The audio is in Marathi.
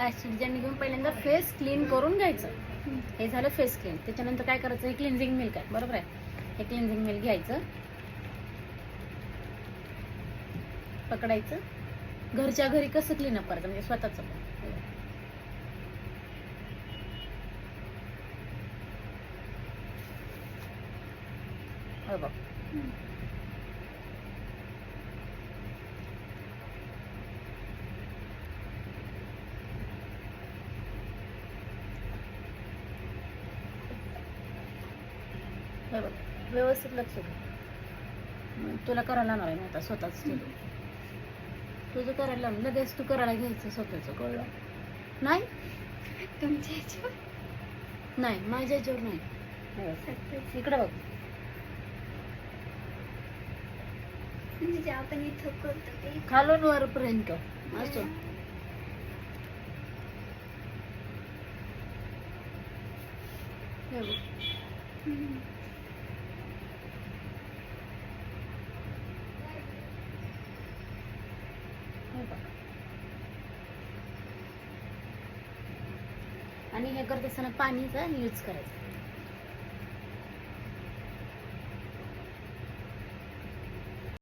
ऍसिड जेल घेऊन पहिल्यांदा फेस क्लीन करून घ्यायचं. हे झालं फेस क्लीन. त्याच्यानंतर काय करायचं, हे क्लिन्झिंग मिल्क आहे बरोबर आहे. हे क्लिन्झिंग मिल्क घ्यायचं, पकडायचं. घरच्या घरी कसं क्लीनअप करायचं म्हणजे स्वतःच. हो बघ व्यवस्थित लक्ष दे. तुला करायला लावणार आहे मी आता स्वतःच. तुझं करायला लावून लगेच तू करायला घ्यायचं स्वतःचं. कळलं नाही? तुमच्या ह्याच्यावर नाही, माझ्या ह्याच्यावर नाही. इकडं बघ. म्हणजे जे आपण इथं करतो ते खालून वरपर्यंत असं. हे बघ. हे बघ. आणि हे करत असताना पाणीचा यूज करायचा.